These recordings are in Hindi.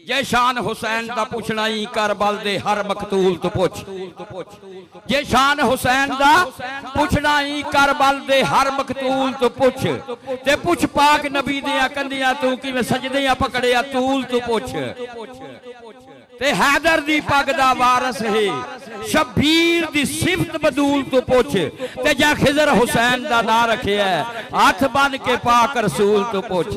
जे शान हुसैन दा पुछना ही करबल दे हर मकतूल तो पुछ। जे शान हुसैन दा पुछना ही करबल दे हर मकतूल तो पुछ। ते पुछ पाक नबी दियां कंधियां तू किवें सजदियां पकड़िया तूल तो पुछ। ते हैदर दी पग दा वारस है शब्बीर दी सिफत बदूल तो पुछ। ते जा खिजर हुसैन दा ना रखिया हाथ बन के पाक रसूल तो पुछ।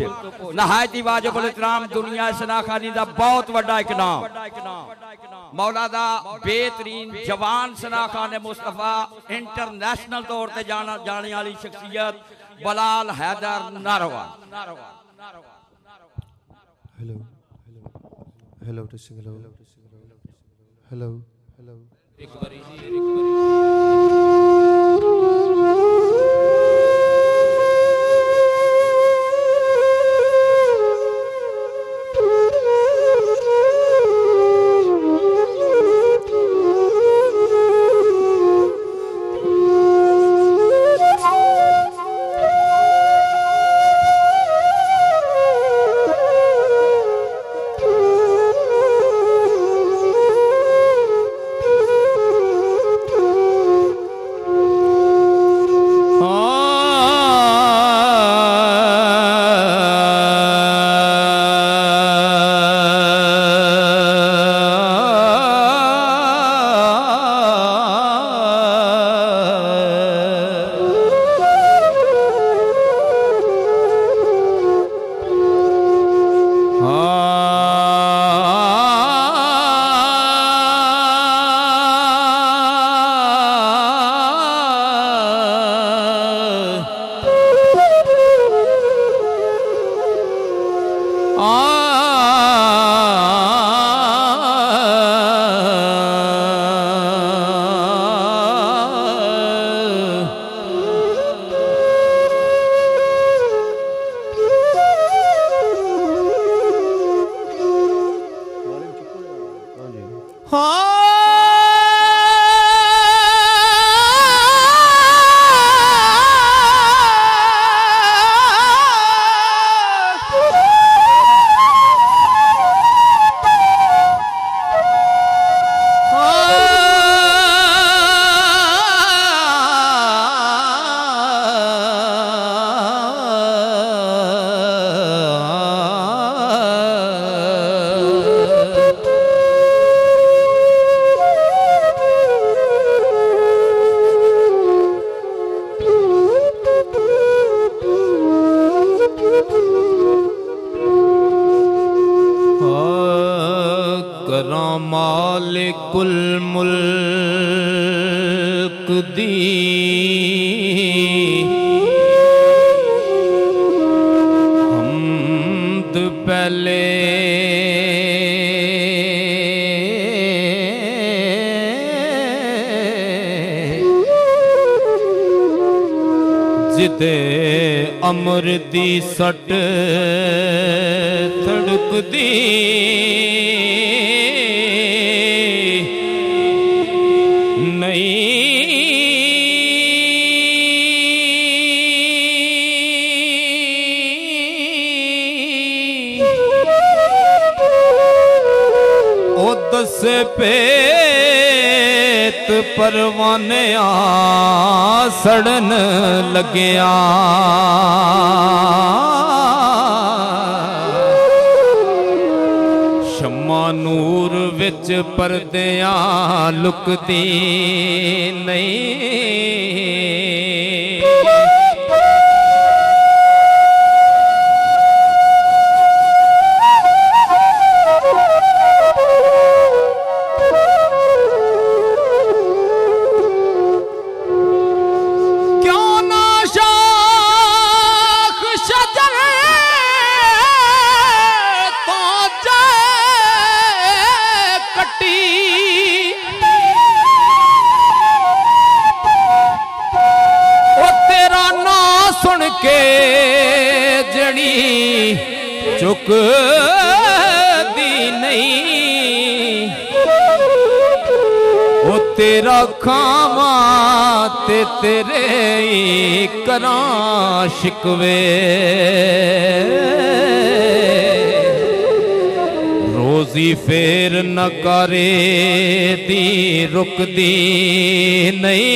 नहायती वाजिबुल इकराम दुनिया शनाखानी दा बहुत बड़ा एक नाम मौला दा बेहतरीन जवान शनाखान मुस्तफा इंटरनेशनल तौर ते जाने वाली शख्सियत बलाल हैदर नारवा। Hello hello testing hello hello hello एक बारी मालिकुल मुल्क दी हमद पहले जिदे अमर दी सट धड़कदी से पेत परवाने सड़न लग्या शम्मा नूर विच परदियां लुकदी नहीं के जड़ी चुक दी नहीं वो तेरा खावा ते तेरे करा शिकवे रो रोजी फेर न करे दी रुकदी नहीं।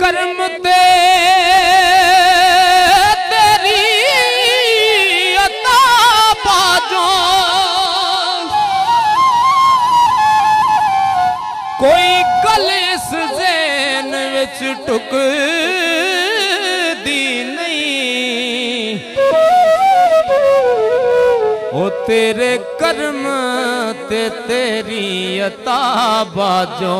कर्म ते तेरी अता बाजो कोई गल इस ज़हन विच टुकदी नहीं। ओ तेरे कर्म ते तेरी अता बाजो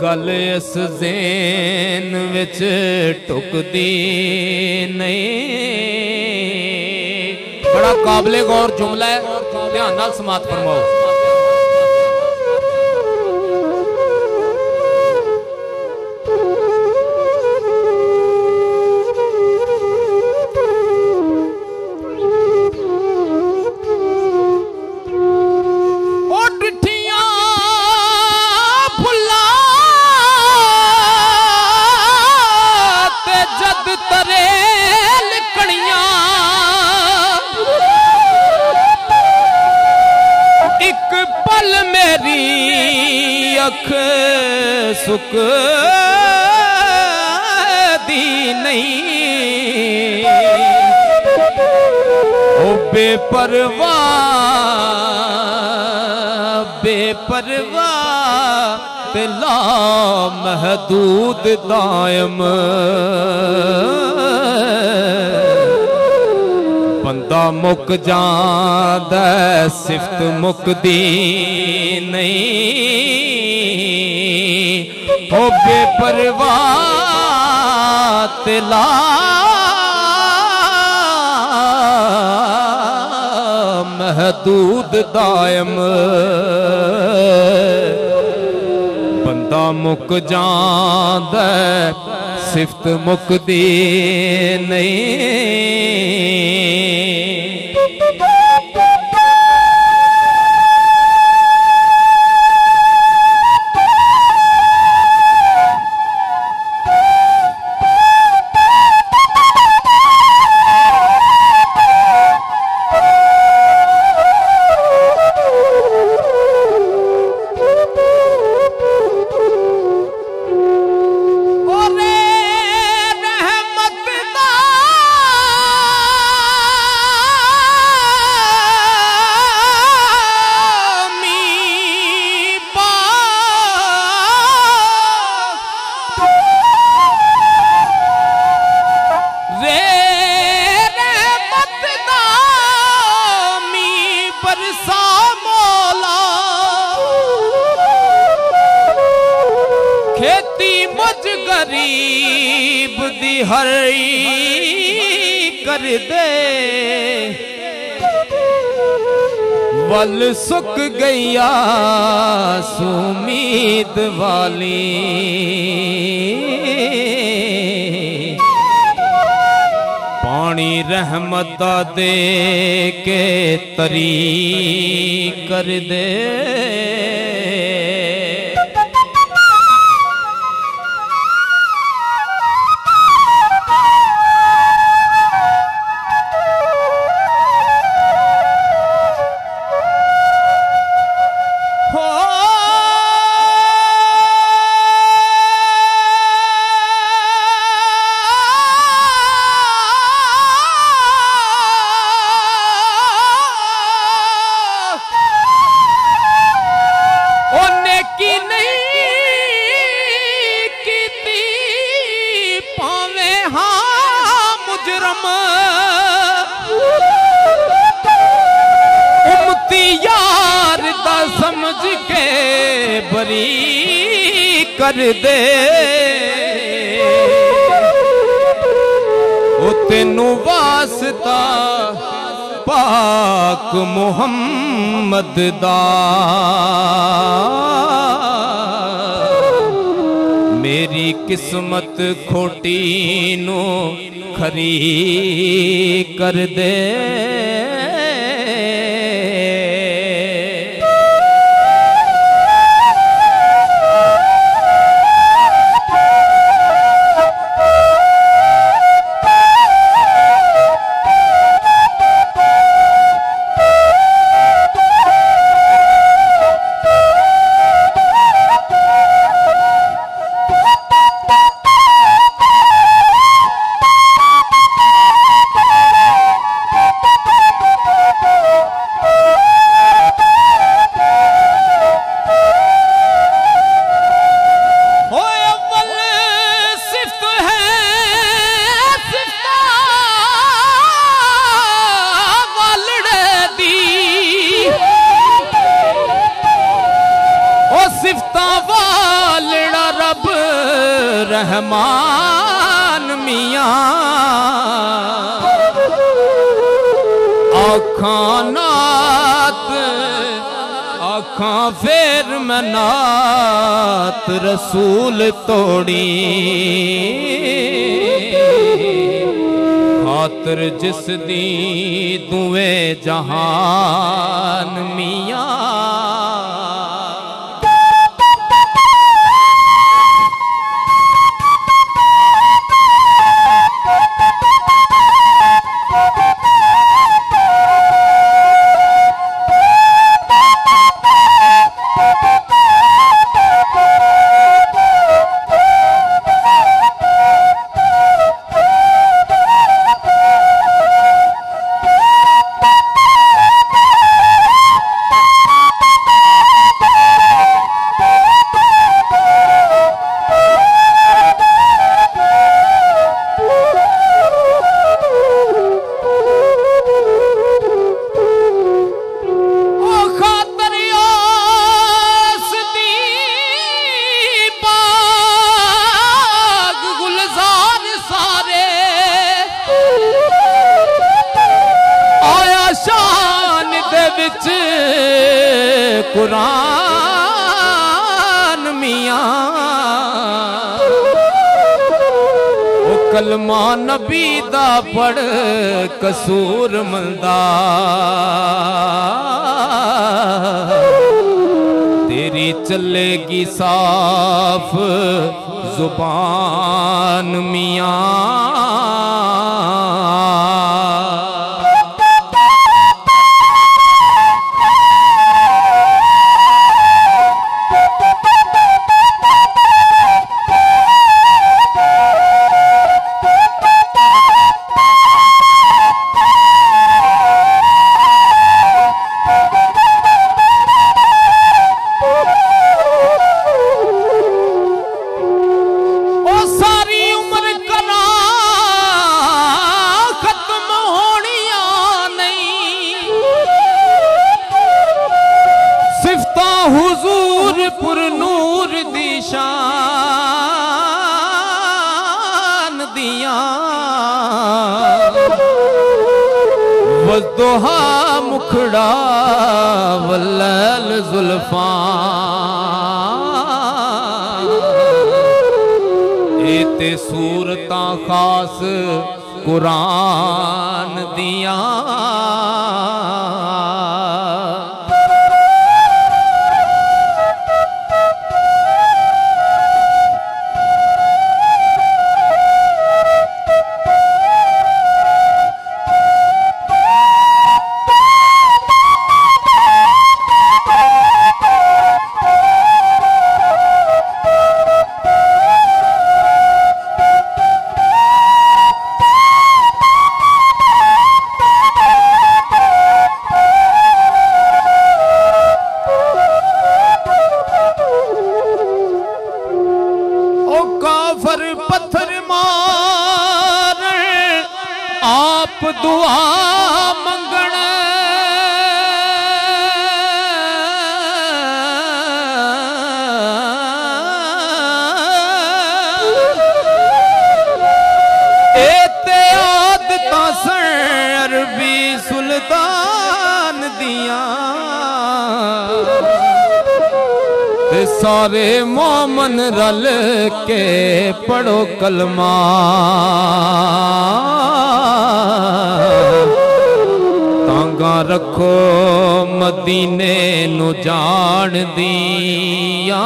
गल इस ज़हन विच टुकदी नहीं। बड़ा काबिले गौर जुमला है, ध्यान नाल समात फरमाओ। अख सुख दी नहीं। ओ बेपरवाह तिला महदूद दायम बंदा मुक जांदा सिफत मुकदी नहीं। ओ बेपरवाह तिला महदूद दायम बंदा मुक जांदा सिफत मुकदी नहीं। गरीब दी हरी कर दे वल सुक गईया सुमीद वाली पानी रहमत दे के तरी कर दे। उम्मती यार दा समझ के बरी कर दे ओ तेनू वास्ता पाक मुहम्मद दा किस्मत खोटी नो खरी कर दे। रहमान मियां आखां नात आखां फेर मनात रसूल तोड़ी खातर जिस दी दुए जहान मियां। कुरान मियां ओ कलमा नबी दा पढ़ कसूर मलदा तेरी चलेगी साफ जुबान मियां। हुजूर पुर नूर दी शान दिया वज़दोहा मुखड़ा वल्लल जुल्फान ए ते सूरतां खास कुरान दिया। पत्थर मार आप दुआ मंगण एते आदतां सन अरबी सुल्तान दियां सारे मोमन रल के पढ़ो कलमा तांगा रखो मदीने नु जान दिया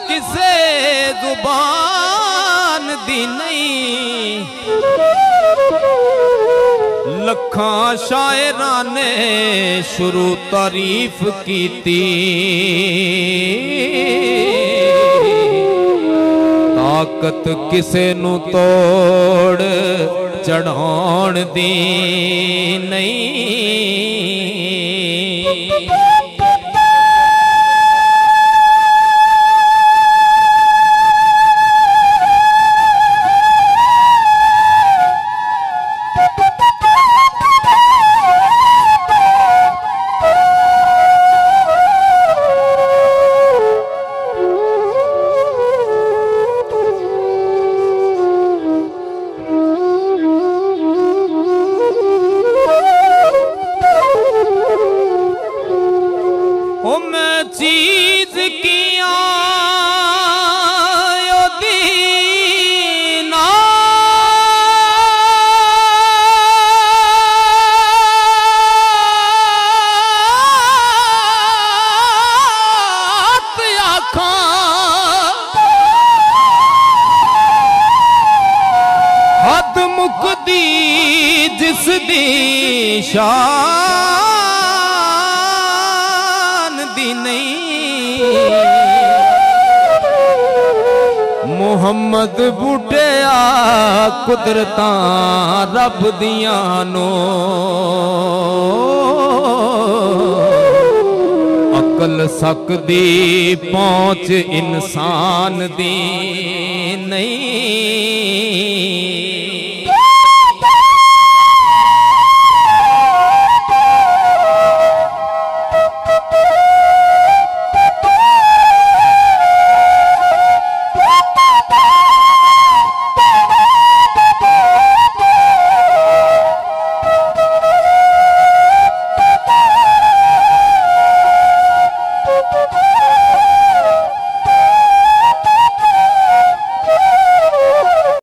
किसे जुबान दी नहीं लखा शायरा ने शुरू तारीफ की ताकत किसे नु तोड़ चढ़ाउण दी नहीं चीज किया दीना आखा हद मुकदी जिस दी मुहम्मद बूटिया कुदरता रब दियां नो अकल सकदी पहुंच इंसान दी नहीं